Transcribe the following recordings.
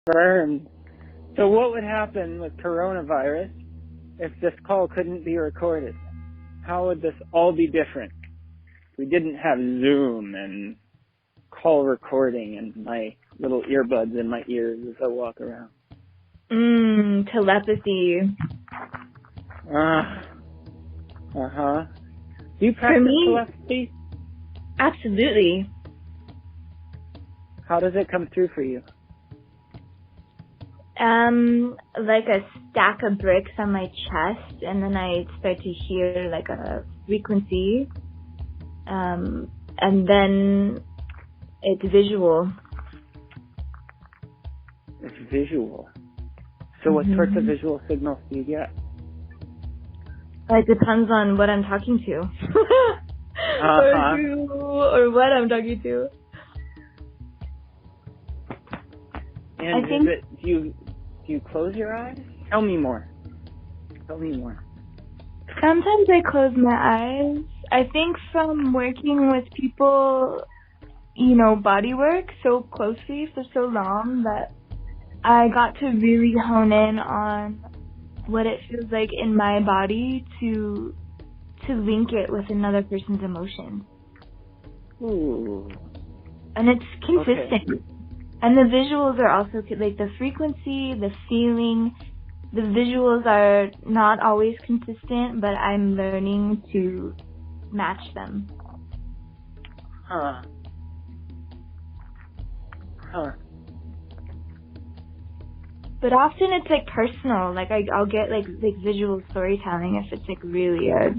confirmed. So what would happen with coronavirus if this call couldn't be recorded? How would this all be different? We didn't have Zoom and call recording and my little earbuds in my ears as I walk around. Telepathy. Uh-huh. Do you practice telepathy? Absolutely. How does it come through for you? Like a stack of bricks on my chest, and then I start to hear like a frequency, and then it's visual. It's visual. So what sorts of visual signals do you get? It depends on what I'm talking to. Or what I'm talking to. And do you close your eyes? Tell me more. Sometimes I close my eyes. I think from working with people, body work so closely for so long that I got to really hone in on what it feels like in my body to link it with another person's emotion. Ooh. And it's consistent. Okay. And the visuals are also, like the frequency, the feeling, the visuals are not always consistent, but I'm learning to match them. Huh. But often it's like personal, like I'll get like visual storytelling if it's like really a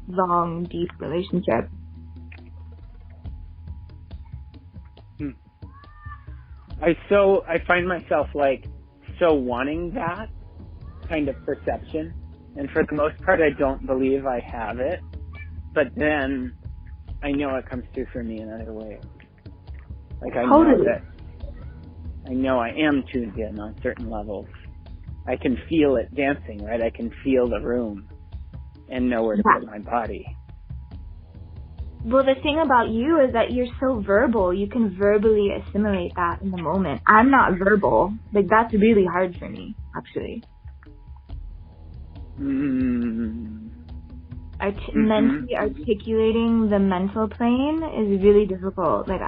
long, deep relationship. I find myself like so wanting that kind of perception, and for the most part I don't believe I have it, but then I know it comes through for me in other ways. Like I know I am tuned in on certain levels. I can feel it dancing, right? I can feel the room and know where to put my body. Well, the thing about you is that you're so verbal. You can verbally assimilate that in the moment. I'm not verbal. Like, that's really hard for me, actually. Mentally articulating the mental plane is really difficult. Like,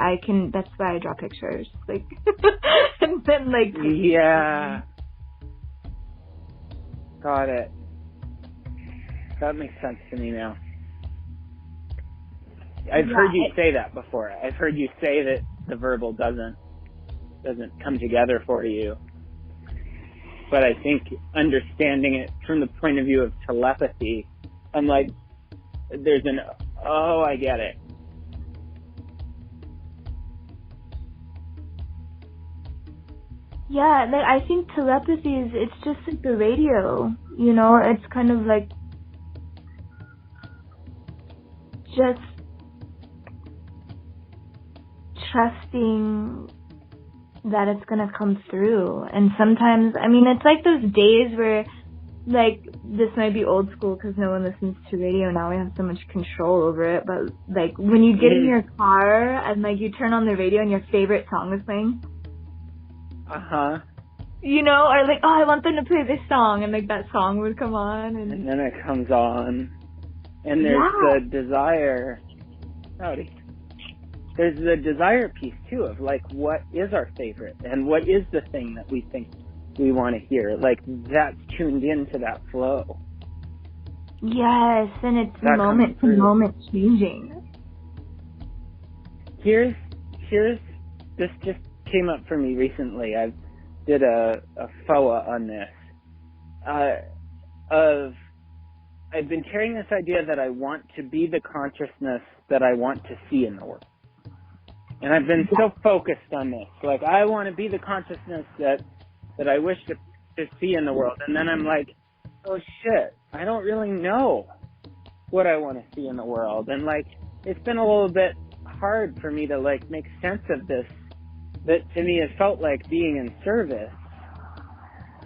that's why I draw pictures. Like, and then, like... Yeah. Got it. That makes sense to me now. I've heard you say that before. I've heard you say that the verbal doesn't come together for you. But I think understanding it from the point of view of telepathy, I'm like, I get it. Yeah, like I think telepathy it's just like the radio, it's kind of like just trusting that it's gonna come through. And sometimes, it's like those days where, like, this might be old school because no one listens to radio now, we have so much control over it, but like when you get in your car and like you turn on the radio and your favorite song is playing, or like, I want them to play this song, and like that song would come on, and then it comes on, and there's the desire. There's the desire piece too of like, what is our favorite and what is the thing that we think we want to hear? Like, that's tuned into that flow. Yes, and it's moment to moment changing. Here's this just came up for me recently. I did a FOA on this. I've been carrying this idea that I want to be the consciousness that I want to see in the world. And I've been so focused on this. Like, I want to be the consciousness that I wish to see in the world. And then I'm like, oh shit, I don't really know what I want to see in the world. And like, it's been a little bit hard for me to like make sense of this, that to me it felt like being in service.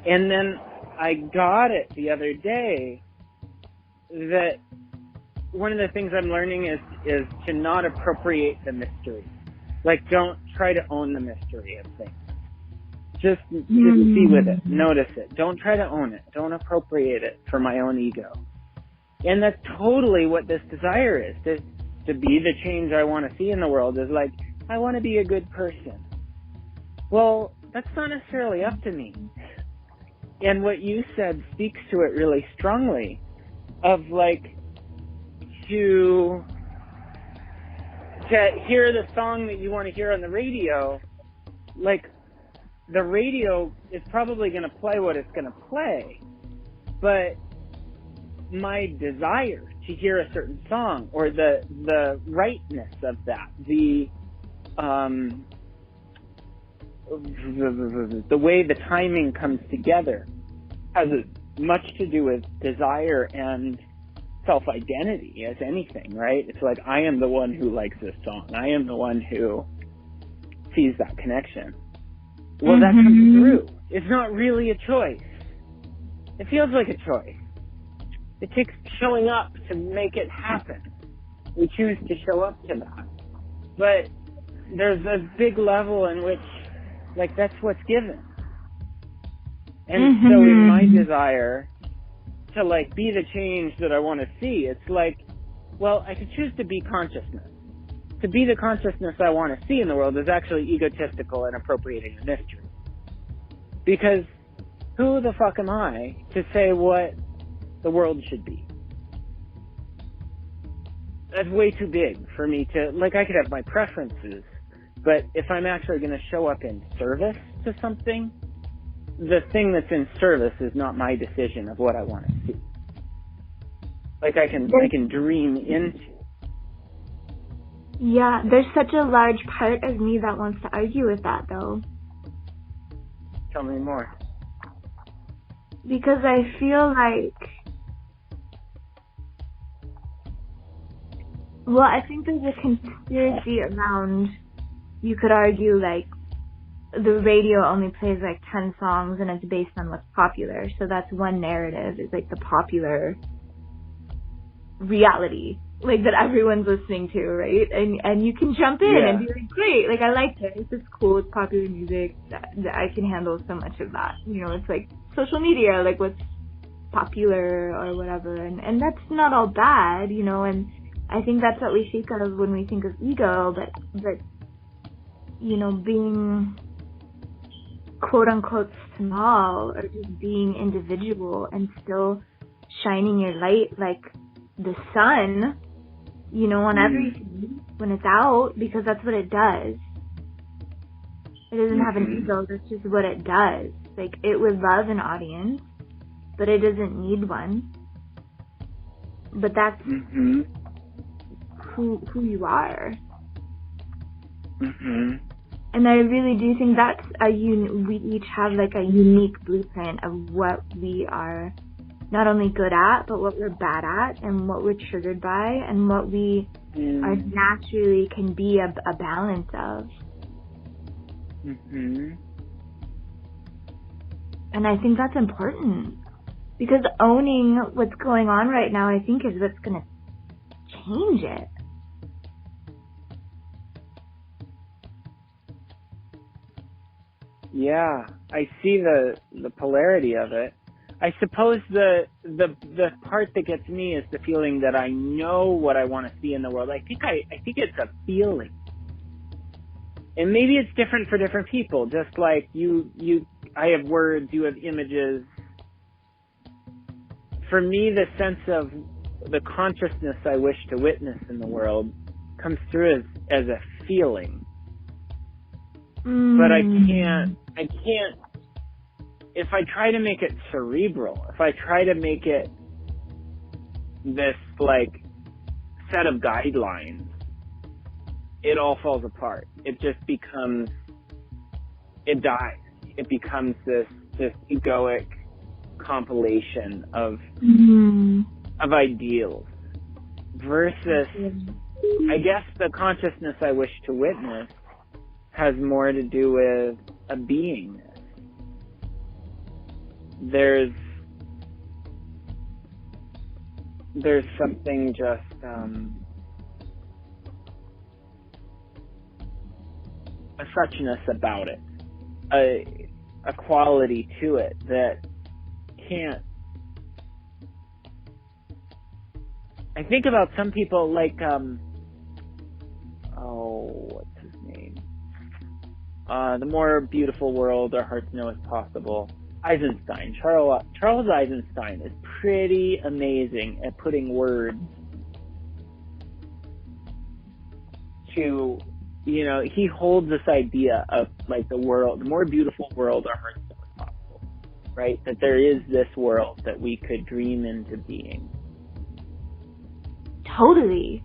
And then I got it the other day that one of the things I'm learning is to not appropriate the mystery. Like, don't try to own the mystery of things. Just be with it. Notice it. Don't try to own it. Don't appropriate it for my own ego. And that's totally what this desire is. To be the change I want to see in the world is like, I want to be a good person. Well, that's not necessarily up to me. And what you said speaks to it really strongly, of like, to hear the song that you want to hear on the radio, like, the radio is probably going to play what it's going to play, but my desire to hear a certain song, or the rightness of that, the way the timing comes together, has as much to do with desire and self-identity as anything, right? It's like, I am the one who likes this song. I am the one who sees that connection. Well, that comes through. It's not really a choice. It feels like a choice. It takes showing up to make it happen. We choose to show up to that. But there's a big level in which, like, that's what's given. And so in my desire to, like, be the change that I want to see, it's like, well, I could choose to be consciousness. To be the consciousness I want to see in the world is actually egotistical and appropriating the mystery. Because who the fuck am I to say what the world should be? That's way too big for me to, like, I could have my preferences, but if I'm actually going to show up in service to something, the thing that's in service is not my decision of what I want to see. Like, I can dream into. Yeah, there's such a large part of me that wants to argue with that, though. Tell me more. Because I feel like, well, I think there's a conspiracy around, you could argue, like, the radio only plays like 10 songs and it's based on what's popular. So that's one narrative, is like the popular reality, like, that everyone's listening to, right? And you can jump in and be like, great, like, I like it. It's just cool. It's popular music. That I can handle so much of that. You know, it's like social media, like what's popular or whatever. And that's not all bad, you know, and I think that's what we think of when we think of ego, but you know, being quote unquote small, or just being individual and still shining your light like the sun, you know, on everything when it's out, because that's what it does. It doesn't have an ego, that's just what it does. Like, it would love an audience, but it doesn't need one. But that's who you are. And I really do think that's we each have like a unique blueprint of what we are not only good at, but what we're bad at, and what we're triggered by, and what we are naturally can be a balance of. And I think that's important, because owning what's going on right now, I think, is what's going to change it. Yeah, I see the polarity of it. I suppose the part that gets me is the feeling that I know what I want to see in the world. I think it's a feeling. And maybe it's different for different people. Just like I have words, you have images. For me, the sense of the consciousness I wish to witness in the world comes through as a feeling. But I can't, if I try to make it cerebral, if I try to make it this, like, set of guidelines, it all falls apart. It just becomes, it dies. It becomes this egoic compilation of ideals, versus, I guess, the consciousness I wish to witness has more to do with a beingness. There's something just a suchness about it. a quality to it that can't. I think about some people like, what's his name? The More Beautiful World Our Hearts Know Is Possible. Eisenstein. Charles Eisenstein is pretty amazing at putting words to, he holds this idea of like the more beautiful world our hearts know is possible, right? That there is this world that we could dream into being. Totally.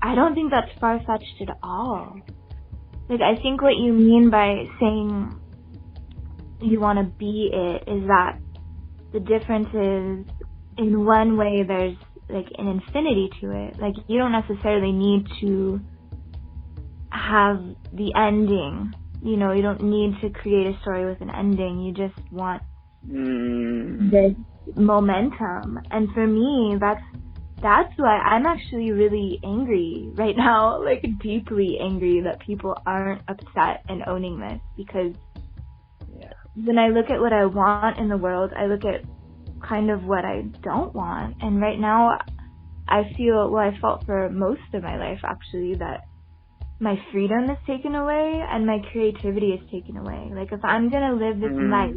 I don't think that's far-fetched at all. Like, I think what you mean by saying you want to be it is that the difference is, in one way, there's like an infinity to it. Like, you don't necessarily need to have the ending. You don't need to create a story with an ending. You just want this momentum. And for me, that's why I'm actually really angry right now, like deeply angry that people aren't upset and owning this, because when I look at what I want in the world, I look at kind of what I don't want. And right now I felt for most of my life actually that my freedom is taken away and my creativity is taken away. Like, if I'm going to live this life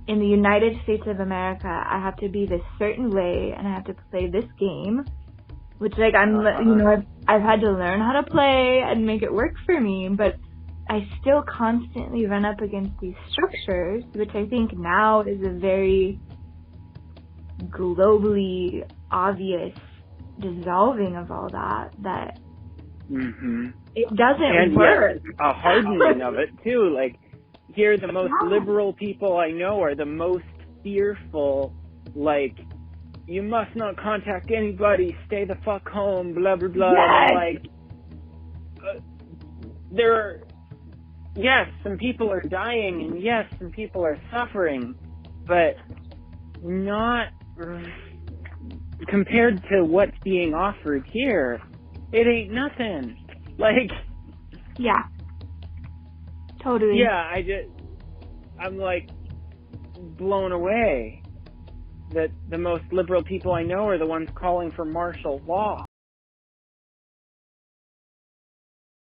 in the United States of America, I have to be this certain way and I have to play this game, which like I've had to learn how to play and make it work for me, but I still constantly run up against these structures, which I think now is a very globally obvious dissolving of all that it doesn't work. Yeah, a hardening of it too. Like, here, the most liberal people I know are the most fearful. Like, you must not contact anybody, stay the fuck home, blah blah blah. Yes. And like, some people are dying, and yes, some people are suffering, but not compared to what's being offered here. It ain't nothing. Like, yeah, totally. Yeah, I'm like blown away that the most liberal people I know are the ones calling for martial law.